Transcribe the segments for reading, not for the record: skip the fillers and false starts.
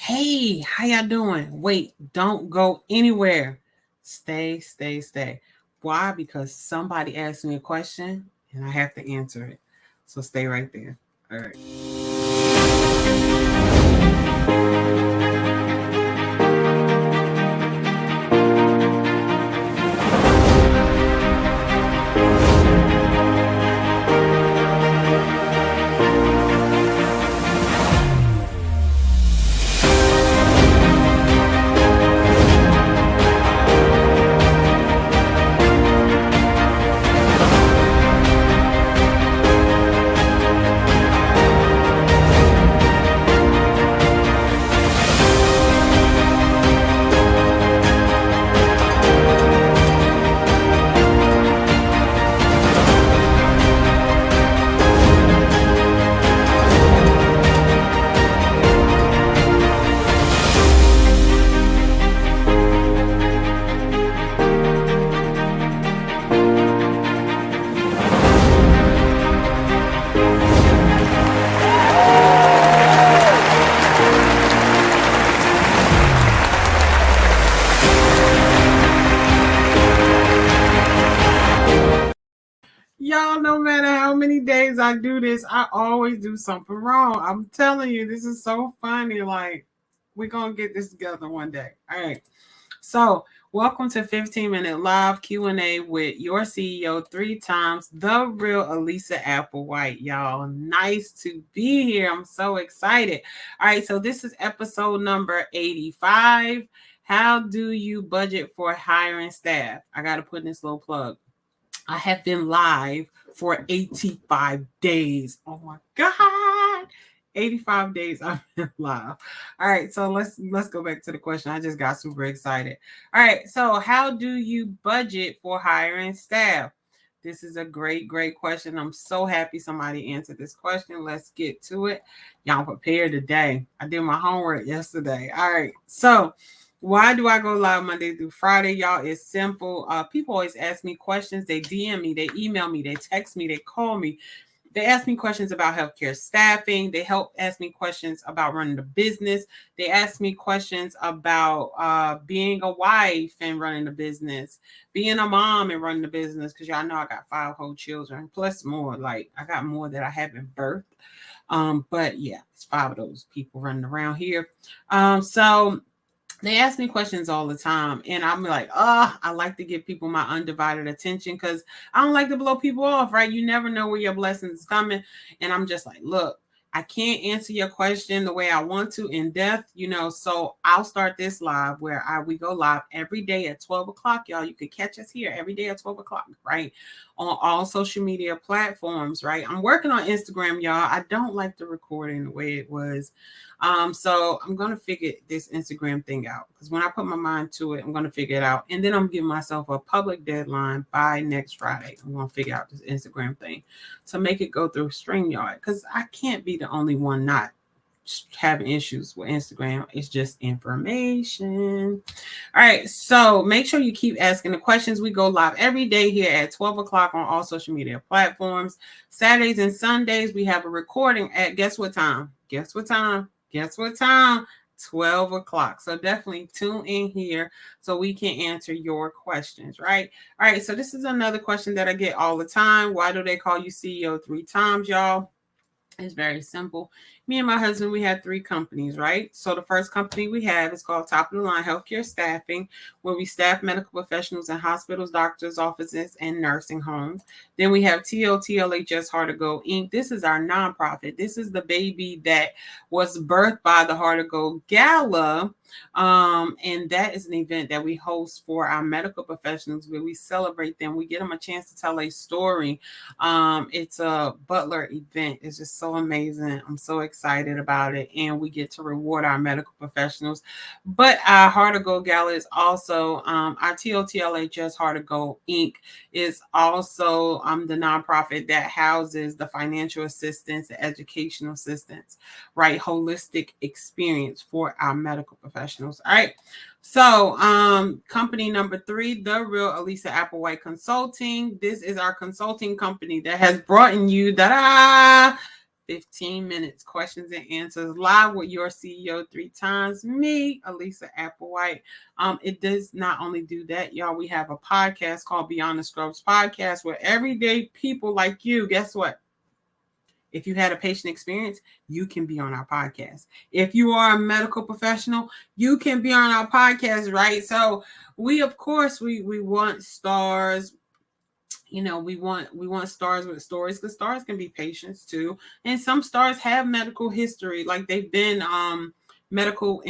Hey, how y'all doing? Wait, don't go anywhere. Stay. Why? Because somebody asked me a question and I have to answer it. So stay right there. All right. Y'all, no matter how many days I do this, I always do something wrong. I'm telling you, this is so funny. Like, we're going to get this together one day. All right. So, welcome to 15-minute live Q&A with your CEO 3 times, the real Elisa Applewhite, y'all. Nice to be here. I'm so excited. All right, so this is episode number 85. How do you budget for hiring staff? I got to put in this little plug. I have been live for 85 days. Oh my God. 85 days I've been live. All right, so let's go back to the question. I just got super excited. All right, so how do you budget for hiring staff? This is a great question. I'm so happy somebody answered this question. Let's get to it. Y'all prepared today. I did my homework yesterday. All right, so why do I go live Monday through Friday, y'all? It's simple. People always ask me questions. They DM me, they email me, they text me, they call me. They ask me questions about healthcare staffing. They ask me questions about running the business. They ask me questions about being a wife and running the business, being a mom and running the business. Because y'all know I got 5 whole children, plus more. Like, I got more that I haven't birthed. But yeah, it's 5 of those people running around here. So they ask me questions all the time, and I'm like, I like to give people my undivided attention because I don't like to blow people off, right? You never know where your blessings is coming. And I'm just like, look, I can't answer your question the way I want to in depth, so I'll start this live where we go live every day at 12 o'clock, y'all. You could catch us here every day at 12 o'clock, right? On all social media platforms, right? I'm working on Instagram, y'all. I don't like the recording the way it was. So I'm going to figure this Instagram thing out because when I put my mind to it, I'm going to figure it out. And then I'm giving myself a public deadline by next Friday. I'm going to figure out this Instagram thing to make it go through StreamYard because I can't be the only one not having issues with Instagram. It's just information. All right. So make sure you keep asking the questions. We go live every day here at 12 o'clock on all social media platforms. Saturdays and Sundays, we have a recording at guess what time? 12 o'clock. So definitely tune in here so we can answer your questions, right? All right. So this is another question that I get all the time. Why do they call you CEO 3 times, y'all? It's very simple. Me and my husband, we had 3 companies, right? So the first company we have is called Top of the Line Healthcare Staffing, where we staff medical professionals in hospitals, doctors' offices, and nursing homes. Then we have TOTLHS Hard to Go Inc. This is our nonprofit. This is the baby that was birthed by the Hard to Go Gala. And that is an event that we host for our medical professionals where we celebrate them. We get them a chance to tell a story. It's a Butler event. It's just so amazing. I'm so excited about it. And we get to reward our medical professionals. But our Hard to Go Gala is also our TOTLHS Hard to Go Inc. is also the nonprofit that houses the financial assistance, the educational assistance, right? Holistic experience for our medical professionals. All right. So company number 3, the real Elisa Applewhite Consulting. This is our consulting company that has brought in you 15 minutes, questions and answers live with your CEO 3 times. Me, Elisa Applewhite. It does not only do that, y'all. We have a podcast called Beyond the Scrubs Podcast where everyday people like you, guess what? If you had a patient experience, you can be on our podcast. If you are a medical professional, you can be on our podcast, right? So we, of course, we want stars. You know, we want stars with stories, because stars can be patients too. And some stars have medical history, like they've been medical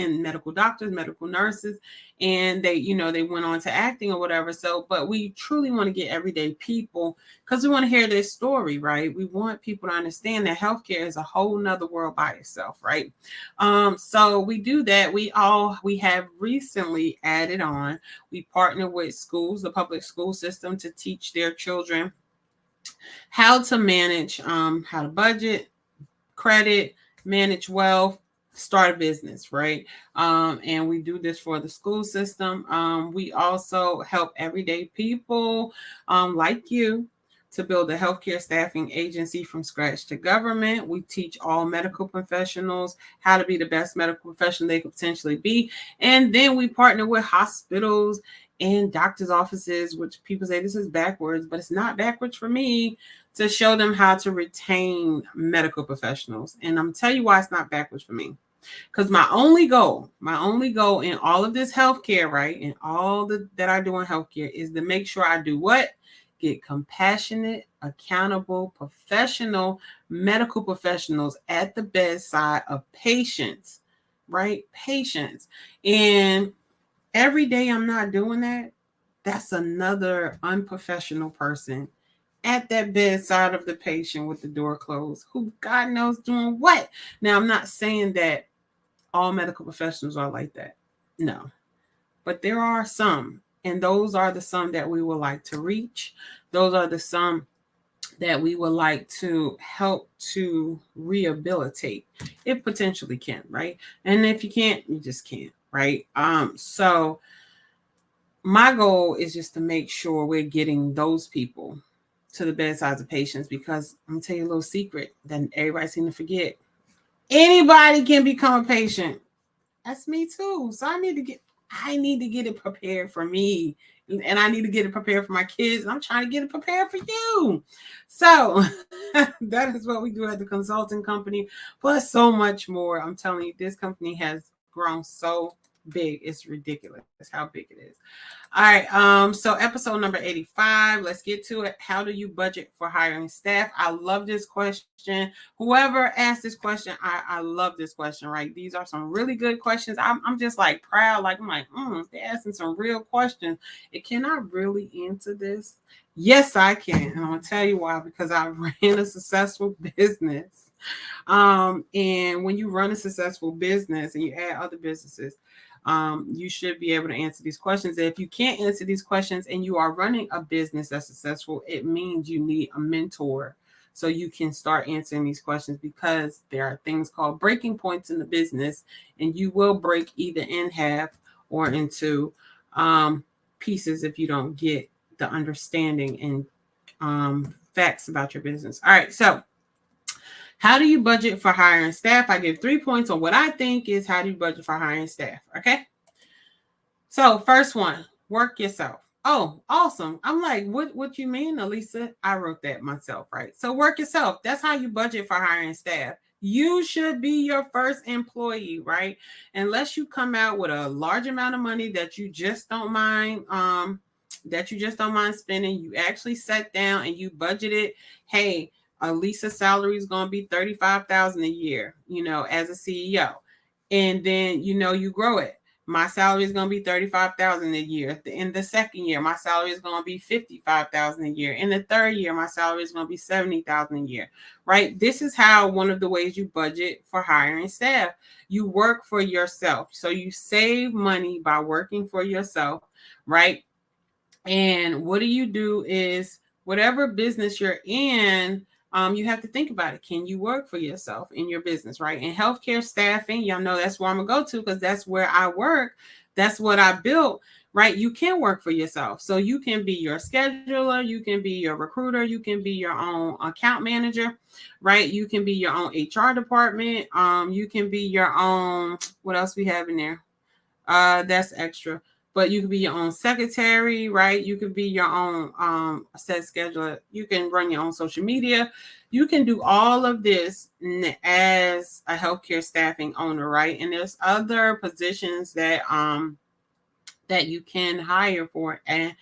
doctors, medical nurses, and they, you know, they went on to acting or whatever. So, but we truly want to get everyday people, because we want to hear their story, right? We want people to understand that healthcare is a whole nother world by itself, right? So we do that. We have recently added on, we partner with schools, the public school system, to teach their children how to manage, how to budget, credit, manage wealth, start a business, right? And we do this for the school system. We also help everyday people like you to build a healthcare staffing agency from scratch to government. We teach all medical professionals how to be the best medical professional they could potentially be. And then we partner with hospitals and doctors' offices, which people say this is backwards, but it's not backwards for me, to show them how to retain medical professionals. And I'm going to tell you why it's not backwards for me. Because my only goal in all of this healthcare, right, and all that I do in healthcare, is to make sure I do what? Get compassionate, accountable, professional medical professionals at the bedside of patients, right? Patients. And every day I'm not doing that, that's another unprofessional person at that bedside of the patient with the door closed, who God knows doing what. Now, I'm not saying that all medical professionals are like that. No. But there are some, and those are the some that we would like to reach. Those are the some that we would like to help to rehabilitate, if potentially can, right? And if you can't, you just can't, right? So my goal is just to make sure we're getting those people to the bedsides of patients, because I'm gonna tell you a little secret that everybody seems to forget. Anybody can become a patient. That's me too. So I need to get it prepared for me, and I need to get it prepared for my kids. And I'm trying to get it prepared for you. So that is what we do at the consulting company, plus so much more. I'm telling you, this company has grown so big. It's ridiculous how big it is. All right. So episode number 85. Let's get to it. How do you budget for hiring staff? I love this question. Whoever asked this question, I love this question, right? These are some really good questions. I'm just like proud. Like, I'm like, they're asking some real questions. Can I really answer this? Yes, I can. And I'm going to tell you why, because I ran a successful business. And when you run a successful business and you add other businesses, you should be able to answer these questions. If you can't answer these questions and you are running a business that's successful, it means you need a mentor so you can start answering these questions, because there are things called breaking points in the business, and you will break either in half or into pieces if you don't get the understanding and facts about your business. All right, so how do you budget for hiring staff? I give 3 points on what I think is how do you budget for hiring staff. Okay. So first one, work yourself. Oh, awesome. I'm like, what you mean, Elisa? I wrote that myself, right? So work yourself. That's how you budget for hiring staff. You should be your first employee, right? Unless you come out with a large amount of money that you just don't mind, spending. You actually sat down and you budgeted, hey, Lisa's salary is going to be $35,000 a year, as a CEO. And then, you grow it. My salary is going to be $35,000 a year. In the second year, my salary is going to be $55,000 a year. In the third year, my salary is going to be $70,000 a year, right? This is how one of the ways you budget for hiring staff. You work for yourself. So you save money by working for yourself, right? And what do you do is, whatever business you're in, you have to think about it. Can you work for yourself in your business, right? In healthcare staffing, y'all know that's where I'm going to go to, because that's where I work. That's what I built. right? You can work for yourself. So you can be your scheduler, you can be your recruiter, you can be your own account manager, right? You can be your own HR department. You can be your own, what else we have in there? That's extra. But you can be your own secretary, right? You can be your own set scheduler. You can run your own social media. You can do all of this as a healthcare staffing owner, right? And there's other positions that you can hire for and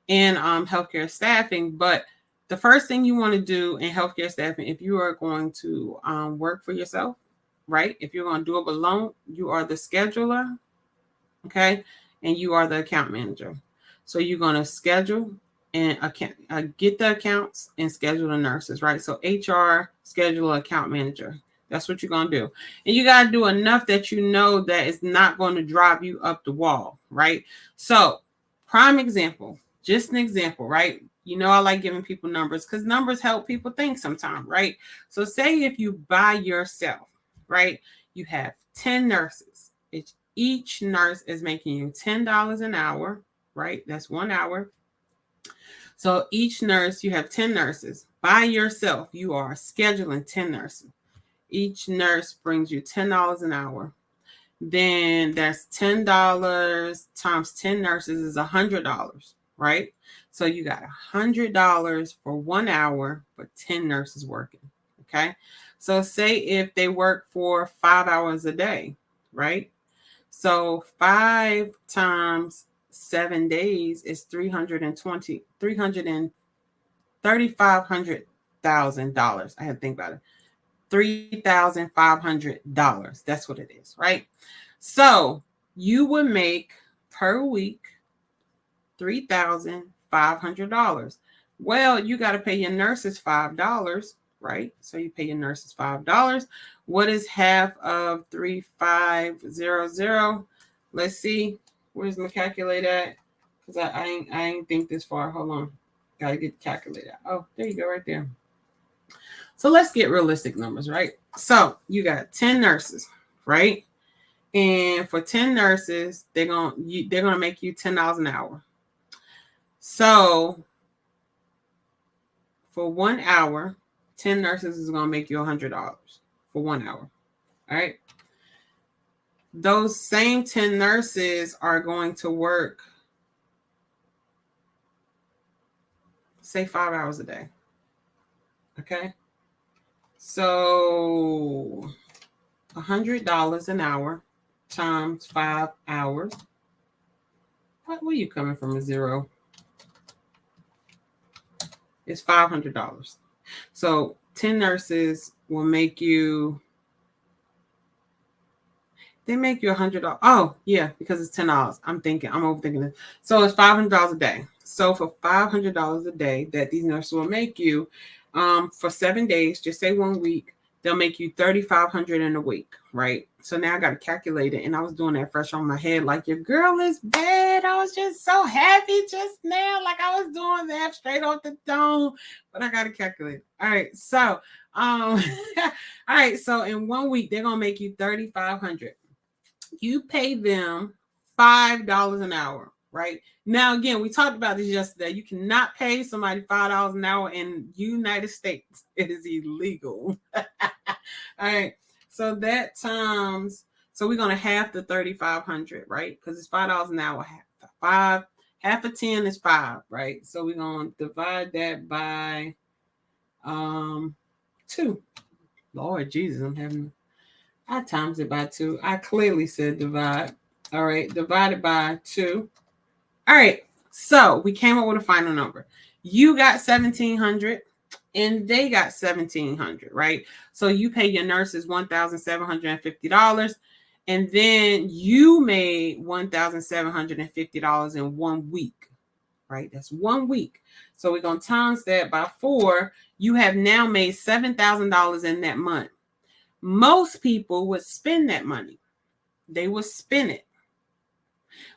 in healthcare staffing. But the first thing you want to do in healthcare staffing, if you are going to work for yourself, right? If you're going to do it alone, you are the scheduler, okay, and you are the account manager. So you're going to schedule and get the accounts and schedule the nurses, right? So HR, scheduler, account manager. That's what you're going to do. And you got to do enough that you know that it's not going to drive you up the wall, right? So prime example, just an example, right? You know, I like giving people numbers because numbers help people think sometimes, right? So say if you by yourself, right, you have 10 nurses. Each nurse is making you $10 an hour, right? That's 1 hour. So each nurse, you have 10 nurses. By yourself, you are scheduling 10 nurses. Each nurse brings you $10 an hour. Then that's $10 times 10 nurses is $100, right? So you got $100 for 1 hour for 10 nurses working, okay? So say if they work for 5 hours a day, right? So 5 times 7 days is $335,000. I had to think about it. $3,500. That's what it is, right? So you would make per week $3,500. Well, you got to pay your nurses $5, right? So you pay your nurses $5. What is half of 3,500? Let's see. Where's my calculator at? Because I ain't think this far. Hold on. Gotta get the calculator. Oh, there you go, right there. So let's get realistic numbers, right? So you got 10 nurses, right? And for 10 nurses, they're gonna make you $10 an hour. So for 1 hour, 10 nurses is gonna make you $100 for 1 hour. All right. Those same 10 nurses are going to work, say, 5 hours a day. Okay. So $100 an hour times 5 hours. Where are you coming from a zero? It's $500. So 10 nurses will make you, they make you $100. Oh, yeah, because it's $10. I'm overthinking it. So it's $500 a day. So for $500 a day that these nurses will make you, for 7 days, just say 1 week, they'll make you $3,500 in a week, right? So now I got to calculate it, and I was doing that fresh on my head, like your girl is bad. I was just so happy just now, like I was doing that straight off the dome, but I got to calculate it. All right, so all right, so in 1 week they're gonna make you $3,500. You pay them $5 an hour, right? Now, again, we talked about this yesterday. You cannot pay somebody $5 an hour in United States. It is illegal. All right. So that times, so we're going to half the 3,500, right? Because it's $5 an hour. Half of 10 is 5, right? So we're going to divide that by 2. Lord Jesus, I times it by 2. I clearly said divide. All right, divided by 2. All right, so we came up with a final number. You got $1,700 and they got $1,700, right? So you pay your nurses $1,750, and then you made $1,750 in 1 week, right? That's 1 week. So we're going to times that by 4. You have now made $7,000 in that month. Most people would spend that money. They would spend it.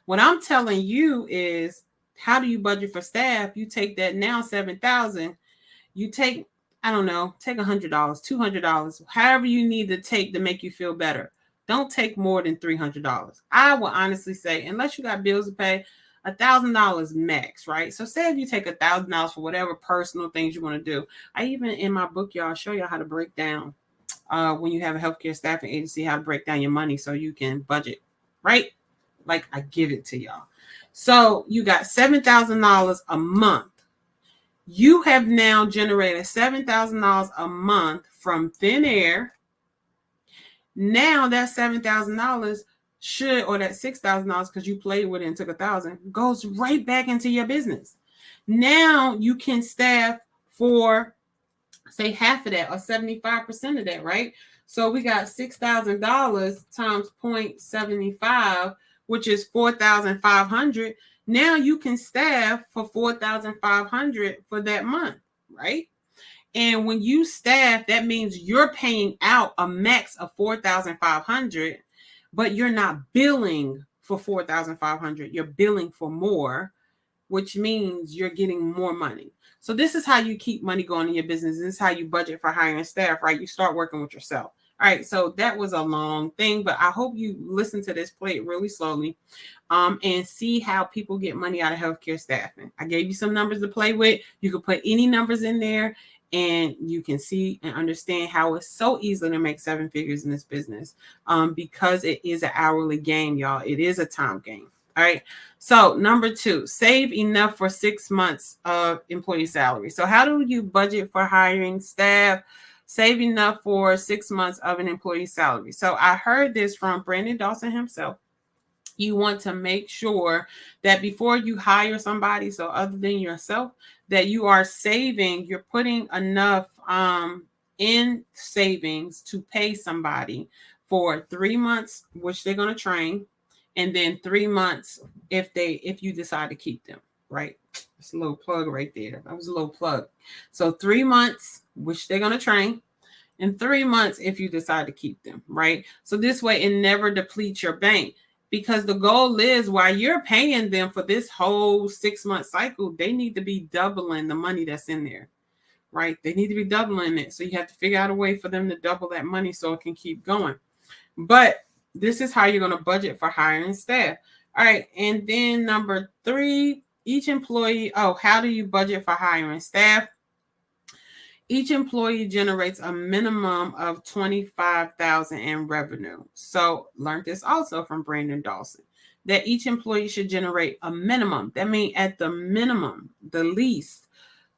What I'm telling you is, how do you budget for staff? You take that now $7,000. You take, I don't know, take $100, $200, however you need to take to make you feel better. Don't take more than $300. I will honestly say, unless you got bills to pay, $1,000 max, right? So say if you take $1,000 for whatever personal things you want to do. I even in my book, y'all, show you how to break down when you have a healthcare staffing agency, how to break down your money so you can budget, right? Like I give it to y'all. So you got $7,000 a month. You have now generated $7,000 a month from thin air. Now that $7,000 should, or that $6,000 because you played with it and took $1,000, goes right back into your business. Now you can staff for, say, half of that or 75% of that, right? So we got $6,000 times 0.75, which is 4,500. Now you can staff for 4,500 for that month, right? And when you staff, that means you're paying out a max of 4,500, but you're not billing for 4,500. You're billing for more, which means you're getting more money. So this is how you keep money going in your business. This is how you budget for hiring staff, right? You start working with yourself. All right, so that was a long thing, but I hope you listen to this, play it really slowly, and see how people get money out of healthcare staffing. I gave you some numbers to play with. You can put any numbers in there, and you can see and understand how it's so easy to make 7 figures in this business, because it is an hourly game, y'all. It is a time game. All right. So number 2, save enough for 6 months of employee salary. So how do you budget for hiring staff? Save enough for 6 months of an employee salary. So I heard this from Brandon Dawson himself. You want to make sure that before you hire somebody, so other than yourself, that you are saving, you're putting enough in savings to pay somebody for 3 months, which they're going to train, and then 3 months if you decide to keep them, right? It's a little plug right there. That was a little plug. So 3 months, which they're going to train, and 3 months if you decide to keep them, right? So this way it never depletes your bank, because the goal is while you're paying them for this whole 6-month cycle, they need to be doubling the money that's in there, right? They need to be doubling it. So you have to figure out a way for them to double that money so it can keep going. But this is how you're going to budget for hiring staff. All right. And then number 3, each employee. Oh, how do you budget for hiring staff? Each employee generates a minimum of $25,000 in revenue. So learned this also from Brandon Dawson, that each employee should generate a minimum. That means at the minimum, the least,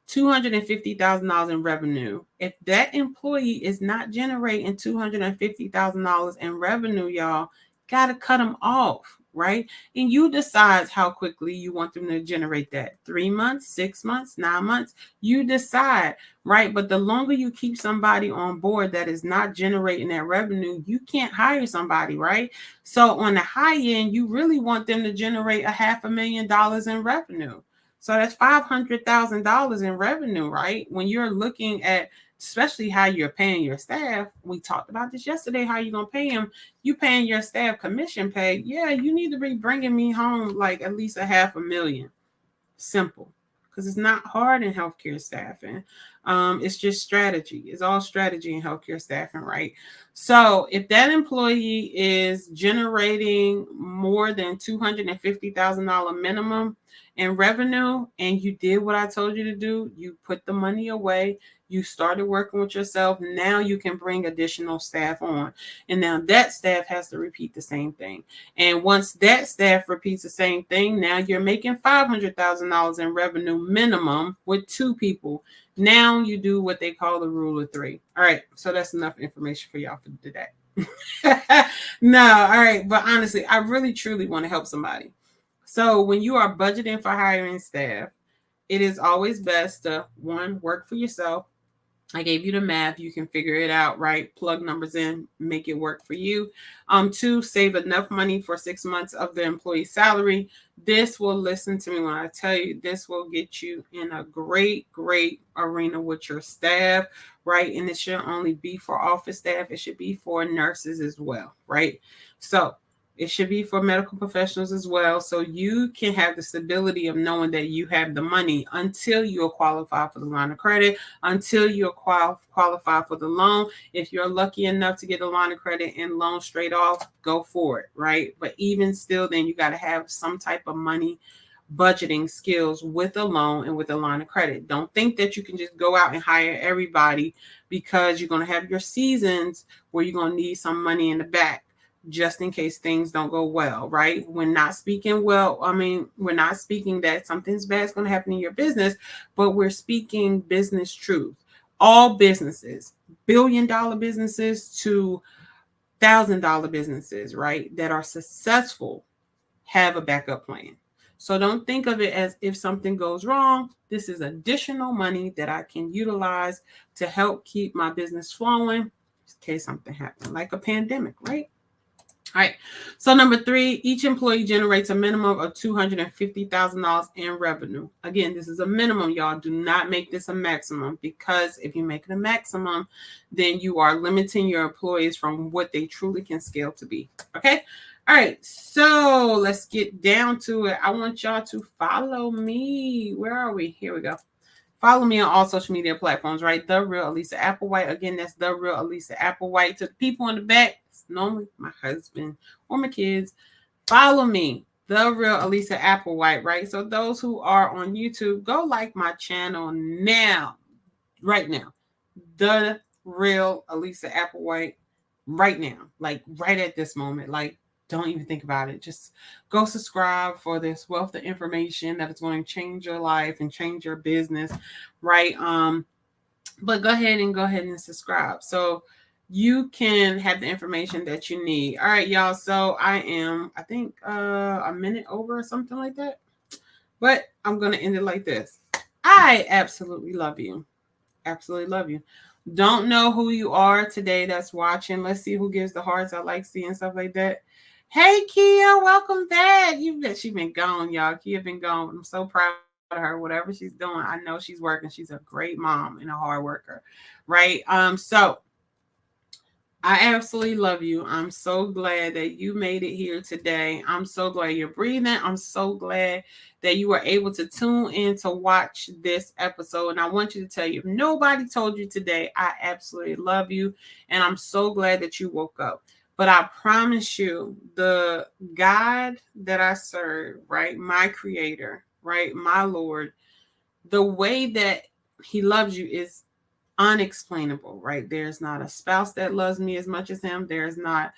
$250,000 in revenue. If that employee is not generating $250,000 in revenue, y'all got to cut them off, right? And you decide how quickly you want them to generate that. 3 months, 6 months, 9 months, you decide, right? But the longer you keep somebody on board that is not generating that revenue, you can't hire somebody, right? So on the high end, you really want them to generate $500,000 in revenue. So that's $500,000 in revenue, right? When you're looking at, especially how you're paying your staff, we talked about this yesterday, how you're going to pay them. You paying your staff commission pay. Yeah, you need to be bringing me home like at least $500,000. Simple. Because it's not hard in healthcare staffing. It's just strategy. It's all strategy in healthcare staffing, right? So if that employee is generating more than $250,000 minimum in revenue, and you did what I told you to do, you put the money away, you started working with yourself, now you can bring additional staff on. And now that staff has to repeat the same thing. And once that staff repeats the same thing, now you're making $500,000 in revenue minimum with 2 people. Now you do what they call the rule of 3. All right. So that's enough information for y'all for today. No. All right. But honestly, I really, truly want to help somebody. So when you are budgeting for hiring staff, it is always best to, 1, work for yourself. I gave you the math. You can figure it out, right? Plug numbers in, make it work for you. 2, save enough money for 6 months of the employee salary. This will, listen to me when I tell you, this will get you in a great, great arena with your staff, right? And it should only be for office staff. It should be for nurses as well, right? So it should be for medical professionals as well. So you can have the stability of knowing that you have the money until you'll qualify for the line of credit, until you'll qualify for the loan. If you're lucky enough to get a line of credit and loan straight off, go for it, right? But even still, then you got to have some type of money budgeting skills with a loan and with a line of credit. Don't think that you can just go out and hire everybody, because you're going to have your seasons where you're going to need some money in the back just in case things don't go well, right? We're not speaking we're not speaking that something's bad is going to happen in your business, but we're speaking business truth. All businesses, $1 billion businesses to $1,000 businesses, right, that are successful, have a backup plan. So don't think of it as if something goes wrong, this is additional money that I can utilize to help keep my business flowing in case something happens, like a pandemic, right? All right. So number 3, each employee generates a minimum of $250,000 in revenue. Again, this is a minimum, y'all. Do not make this a maximum, because if you make it a maximum, then you are limiting your employees from what they truly can scale to be. Okay. All right. So let's get down to it. I want y'all to follow me. Where are we? Here we go. Follow me on all social media platforms, right? The Real Elisa Applewhite. Again, that's The Real Elisa Applewhite. To the people in the back, it's normally my husband or my kids. Follow me, The Real Elisa Applewhite, right? So those who are on YouTube, go like my channel now, right now. The Real Elisa Applewhite, right now, like right at this moment. Like, don't even think about it. Just go subscribe for this wealth of information that is going to change your life and change your business, right? But go ahead and subscribe so you can have the information that you need. All right, y'all. So I think a minute over or something like that. But I'm gonna end it like this. I absolutely love you. Absolutely love you. Don't know who you are today that's watching. Let's see who gives the hearts. I like seeing stuff like that. Hey Kia, welcome back. She's been gone, y'all. Kia been gone. I'm so proud of her. Whatever she's doing, I know she's working. She's a great mom and a hard worker, right? So I absolutely love you. I'm so glad that you made it here today. I'm so glad you're breathing. I'm so glad that you were able to tune in to watch this episode. And I want you to tell you, if nobody told you today, I absolutely love you. And I'm so glad that you woke up. But I promise you, the God that I serve, right, my creator, right, my Lord, the way that he loves you is unexplainable, right? There's not a spouse that loves me as much as him. There's not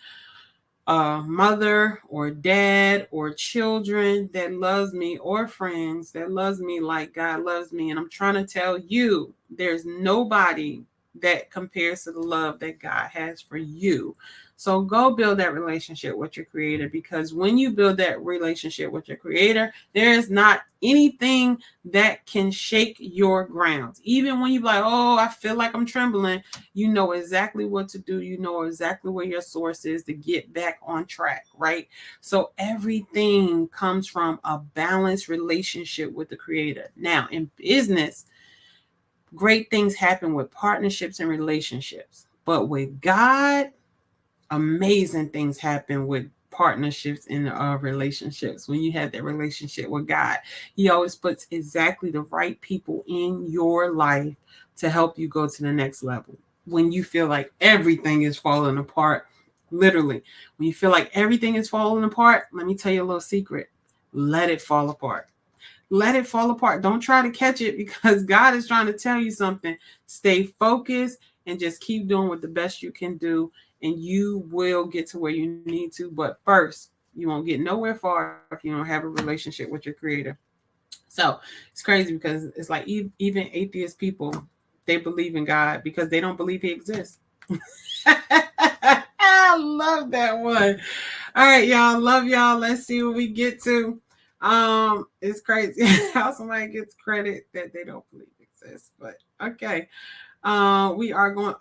a mother or dad or children that loves me, or friends that loves me like God loves me. And I'm trying to tell you, there's nobody that compares to the love that God has for you. So go build that relationship with your creator, because when you build that relationship with your creator, there is not anything that can shake your grounds. Even when you're like, oh, I feel like I'm trembling, you know exactly what to do. You know exactly where your source is to get back on track, right? So everything comes from a balanced relationship with the creator. Now, in business, great things happen with partnerships and relationships. But with God, amazing things happen with partnerships and relationships. When you have that relationship with God, he always puts exactly the right people in your life to help you go to the next level. When you feel like everything is falling apart, literally, when you feel like everything is falling apart, let me tell you a little secret. Let it fall apart. Let it fall apart. Don't try to catch it, because God is trying to tell you something. Stay focused and just keep doing what the best you can do, and you will get to where you need to. But first, you won't get nowhere far if you don't have a relationship with your creator. So it's crazy, because it's like even atheist people, they believe in God because they don't believe he exists. I love that one. All right, y'all. Love y'all. Let's see what we get to. It's crazy how somebody gets credit that they don't believe exists. But okay. We are going,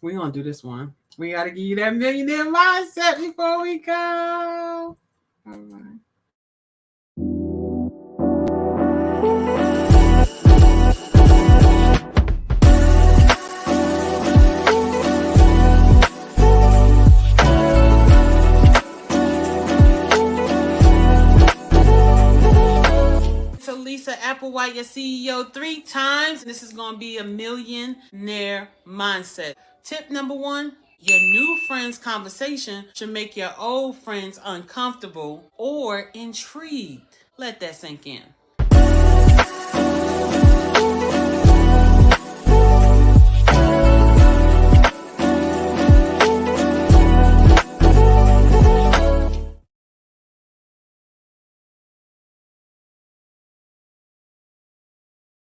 we're gonna do this one. We gotta give you that millionaire mindset before we go. All right. Lisa Applewhite, your CEO, 3 times. This is going to be a millionaire mindset. Tip number 1, your new friends' conversation should make your old friends uncomfortable or intrigued. Let that sink in.